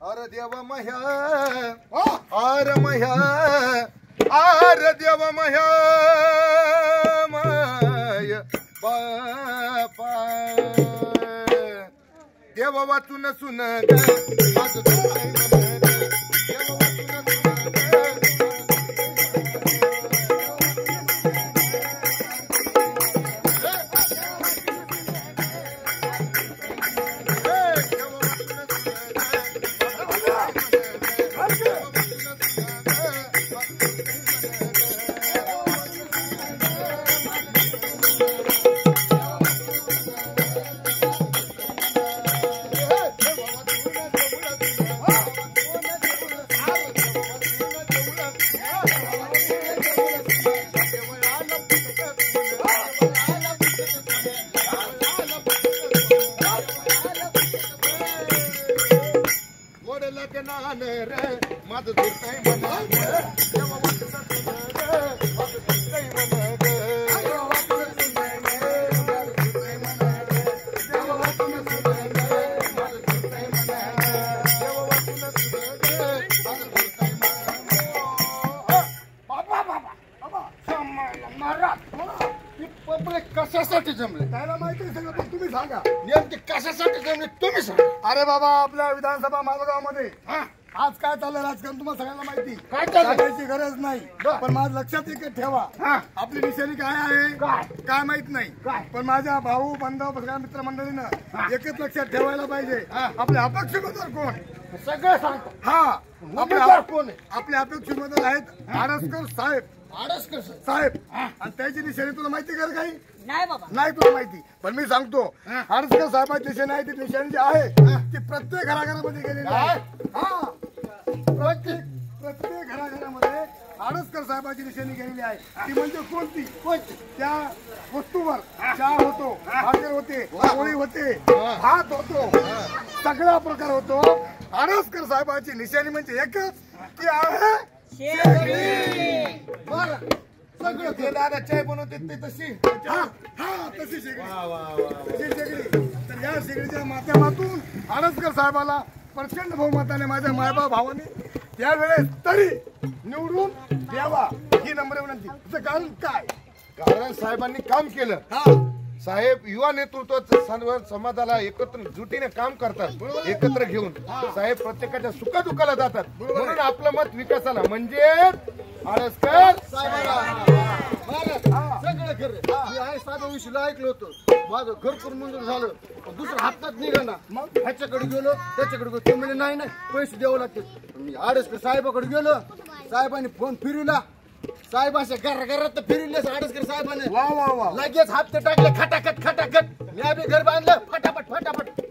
अरे देव मह्या R मह्या R देव मह्या माय बापा देव वाचून सुन माझं दुर्ताई कशासाठी जमले त्याला माहिती सगळं पण तुम्ही सांगा नेमके कशासाठी जमले तुम्ही सांगा. अरे बाबा आपल्या विधानसभा मालेगावमध्ये आज काय चाललंय राजकारण तुम्हाला सगळ्यांना माहिती काय चाललंय? सांगायची गरज नाही पण माझं लक्षात एक ठेवा आपली निशाणी काय आहे काय माहित नाही पण माझ्या भाऊ बांधव सगळ्या मित्रमंडळीनं एकच लक्षात ठेवायला पाहिजे आपले अपेक्षित उमेदवार कोण सगळं सांगतो. हा उमेदवार कोण आहे? आपले अपेक्षित उमेदवार आहेत आडसकर साहेब आडसकर साहेब आणि त्याची निशाणी तुला माहिती कर काही नाही बाबा नाही तुला माहिती पण मी सांगतो आडसकर साहेबांची निशाणी आहे ती निशाणी जी आहे ती प्रत्येक घराघरामध्ये गेलेली आहे. हा प्रत्येक घराघरामध्ये आडसकर साहेबांची निशाणी गेलेली आहे ती म्हणजे कोणती त्या वस्तूवर चहा होतो भाकर होते पोळी होते भात होतो सगळा प्रकार होतो आडसकर साहेबांची निशाणी म्हणजे एकच ती आहे बरं सगळं ते दादा चाय बनवते ते तशी तशी शेगडी तर या शेगडीच्या माध्यमातून आडसकर साहेबाला प्रचंड बहुमताने माझ्या मायबा भावाने त्यावेळेस तरी निवडून द्यावा ही नम्र विनंती. तुझं कारण काय कारण साहेबांनी काम केलं. साहेब युवा नेतृत्व समाजाला एकत्र जुटीने काम करतात एकत्र घेऊन साहेब प्रत्येकाच्या सुखदुःखाला जातात म्हणून आपलं मत विकासाला म्हणजे आडसकर सगळं खरं मी आहे साधा विषयला ऐकलं होतं माझं घर करून मंजूर झालं दुसरं हातात निघाला मग ह्याच्याकडे गेलो त्याच्याकडे गेलो ते म्हणजे नाही पैसे द्यावं लागते मी आडसकर साहेबाकडे गेलो साहेबांनी फोन फिरवला साहेब असे घरात फिरले आडसकर साहेबांनी वा वा वा लगेच हप्ते टाकले खटाखट खटाखट मी आम्ही घर बांधलं फटाफट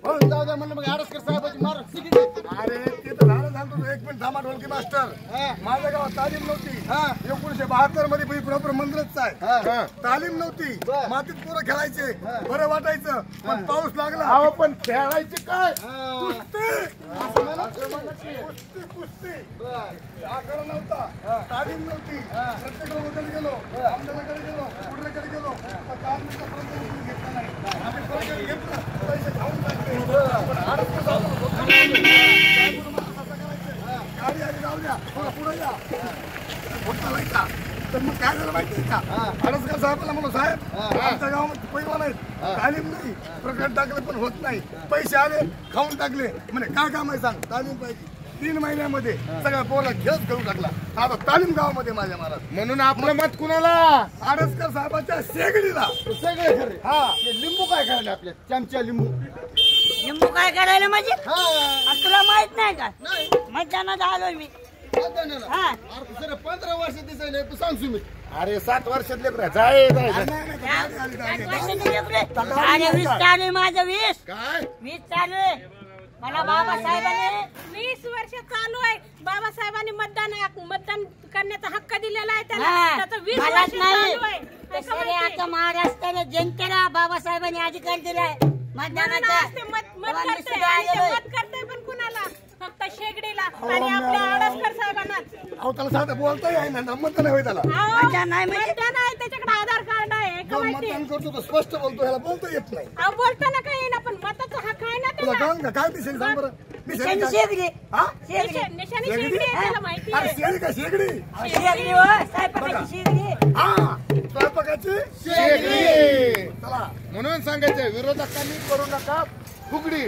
म्हणून जाऊ द्या म्हणलं मग आडसकर साहेबाची मार सिगडी अरे ते तर झालं तुझं एक मिनिट थांबा ढोलकी मास्टर माझ्या गावात तालीम नव्हती 1972 मध्ये बरोबर मंदिरच आहे तालीम नव्हती मातीत पोरं खेळायचे बरं वाटायचं पण पाऊस लागला अहो पण खेळायचे काय कुस्ती आकडा नव्हता तालीम नव्हती प्रत्येकाला वगैरे गेलो आमदाराकडे गेलो कुठल्याकडे गेलो तालीमचा पर्यंत घेतला नाही आम्ही परत घेतलं पैसे खाऊन टाकले पण आडसकर गाडी आली जाऊ द्या पुढे या मोठा व्हायचा तर मग काय झालं माहिती का आडसकर साहेबांना म्हणून साहेब आमच्या गावामध्ये पैलवान आहेत तालीम नाही प्रकट टाकले पण होत नाही पैसे आले खाऊन टाकले म्हणे काय काम आहे सांग तालीम पाहिजे 3 महिन्यामध्ये सगळ्या पोराला खेळच करून टाकला आता तालीम गावामध्ये माझ्या महाराज म्हणून आपलं मत कुणाला आडसकर साहेबांच्या शेगडीला सगळे खरे लिंबू काय करायला आपल्या चमच्या लिंबू काय करायला म्हणजे तुला माहित नाही का मतदानात आलोय मी 15 वर्ष दिसायला तू सांगू मी अरे 7 वर्षात लेकरा जाय अरे 20 चालू आहे माझं 20 काय 20 चालू आहे मला बाबासाहेबांनी 20 वर्ष चालू आहे बाबासाहेबांनी मतदान करण्याचा हक्क दिलेला आहे त्याला त्याचं 20 वर्ष चालू आहे आता महाराष्ट्राने जनतेला बाबासाहेबांनी अधिकार दिलाय मतदानाचा मत करते पण कुणाला फक्त शेगडीला आणि आपल्या आडसकर साहेबांना अहो त्याला साधं बोलताही आहे ना नंबर नाही होय त्याला मतदान नाही म्हणजे मतदान आहे त्याच्याकडे आधार कार्ड आहे जो मतदान करतो तो स्पष्ट बोलतो ह्याला बोलता येत नाही बोलताना काही ना पण मताचा हक्क आहे ना तुला त्याला काय दिसेल सांग बरं निशाणी शेगडी हा? शेगडी निशाणी शेगडी आहे, त्याला माहिती अरे आहे. शेगडी का शेगडी शेगडी हो स्वयंपाकाची शेगडी हा स्वयंपाकाची शेगडी. चला म्हणून सांगायचं विरोधकांनी करू नका फुगडी.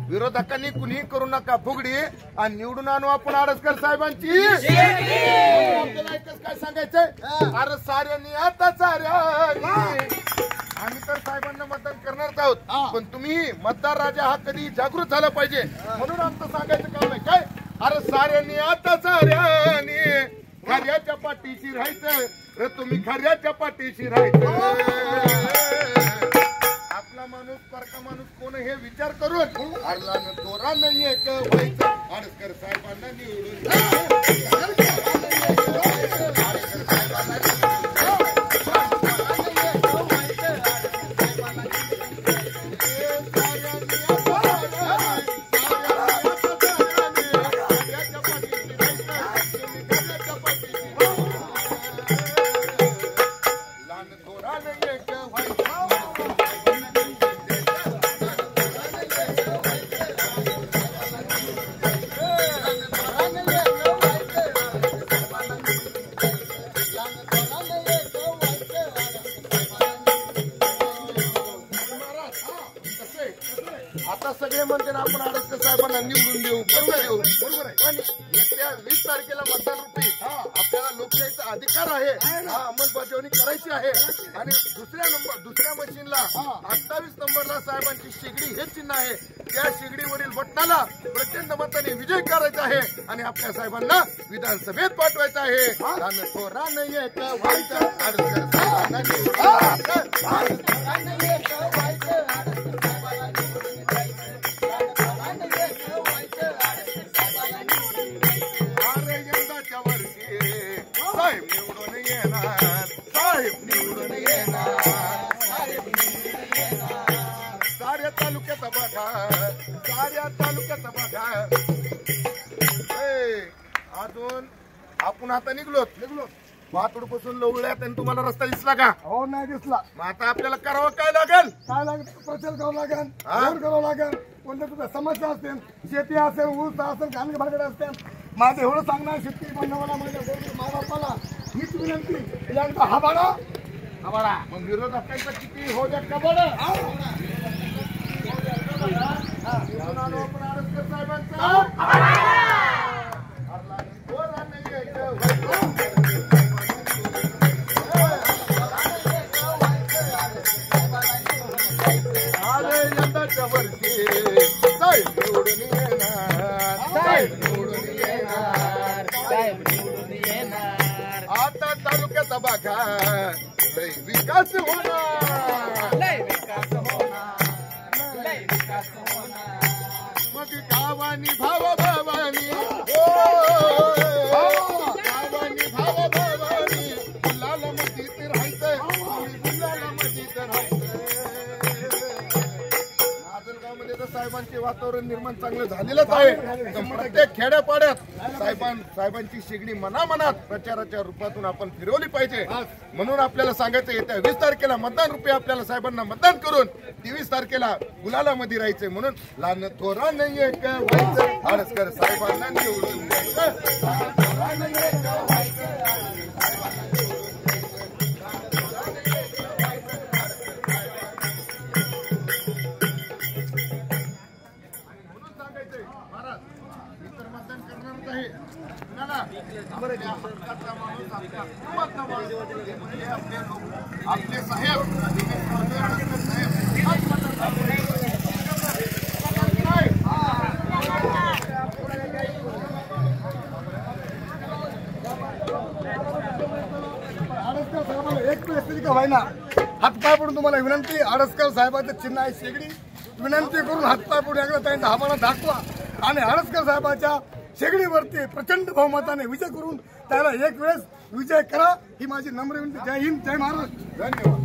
विरोधकांनी कुणीही करू नका फुगडी आणि निवडून आणू आपण आडसकर साहेबांची आपल्याला एकच काय सांगायचंय, अरे साऱ्यांनी आता साऱ्यांनी आम्ही तर साहेबांना मतदान करणार आहोत, पण तुम्ही मतदार राजा हा कधी जागृत झाला पाहिजे म्हणून आमचं सांगायचं काम आहे काय, अरे साऱ्यांनी आता साऱ्यांनी खऱ्याच्या पाठीशी राहायचं रे, तुम्ही खऱ्याच्या पाठीशी राहायचं. आपला माणूस परका माणूस कोण हे विचार करून अरला दोरा नाही एक व्हायचं आडसकर साहेबांना निवडून आता सगळे म्हणते ना आपण आडसकर साहेबांना निवडून देऊ, बरोबर आहे. पण येत्या 20 तारखेला मतदान रूपी आपल्याला लोकशाहीचा अधिकार आहे, हा अंमलबजावणी करायची आहे. आणि दुसऱ्या मशीनला 28 नंबरला साहेबांची शेगडी हे चिन्ह आहे, त्या शेगडीवरील बटनाला प्रचंड मताने विजय करायचा आहे आणि आपल्या साहेबांना विधानसभेत पाठवायचं आहे. आडसकर साहेबांना यंदाच्या वर्षी साहेब निवडून येणार, साहेब निवडून येणार, साऱ्या तालुक्यात बघा, साऱ्या तालुक्यात बघा. अजून आपण आता निघलो पासून लवळ्यात आणि तुम्हाला रस्ता दिसला का? हो नाही दिसला. मग आता आपल्याला करावं काय लागेल? काय लागेल? प्रचार करावं लागेल, रोड करावं लागेल, कोणत्या तुझ्या समस्या असतील, शेती असेल, ऊस असेल, कांदे भागडे असतील. माझं एवढं सांगणार शेतकरी बांधवाला, माझ्या माबापाला हीच विनंती, यांचा हवाडा मग विरोधकांचा किती हो द्या कबड आपण आडसकर साहेबांचा अरे यंदाच्या वर्षी साहेब निवडून येणार, साहेब निवडून येणार, साहेब निवडून येणार. आता तालुक्यात बघा लय विकास होणार, लय विकास होणार, लय विकास होणार. मग गावानी भावाभावानी गावानी भावाभावानी गुलाला मजीत राहायचंय, गुलाला मजीत राहायचंय. नाजलगावमध्ये तर साहेबांचे वातावरण निर्माण चांगलं झालेलंच आहे. प्रत्येक खेड्यापाड्यात साहेबांची शेगडी मनामनात प्रचाराच्या रूपातून आपण फिरवली पाहिजे. म्हणून आपल्याला सांगायचं येत्या 20 तारखेला मतदान रूपी आपल्याला साहेबांना मतदान करून 23 तारखेला गुलालामध्ये राहायचंय. म्हणून लहान थोरा नाही एक व्हायचं आडसकर साहेबांना निवडून द्यायचं. आपले साहेब एक परिस्थिती का व्हायना हातपाय पडून तुम्हाला विनंती, आडसकर साहेबांचं चिन्ह आहे शेगडी, विनंती करून हातपाय पडून एकदा त्यांचा हवाला दाखवा आणि आडसकर साहेबांच्या शेगडीवरती प्रचंड बहुमताने विजय करून त्याला एक वेळेस विजय करा ही माझी नम्र विनंती. जय हिंद, जय महाराष्ट्र. धन्यवाद.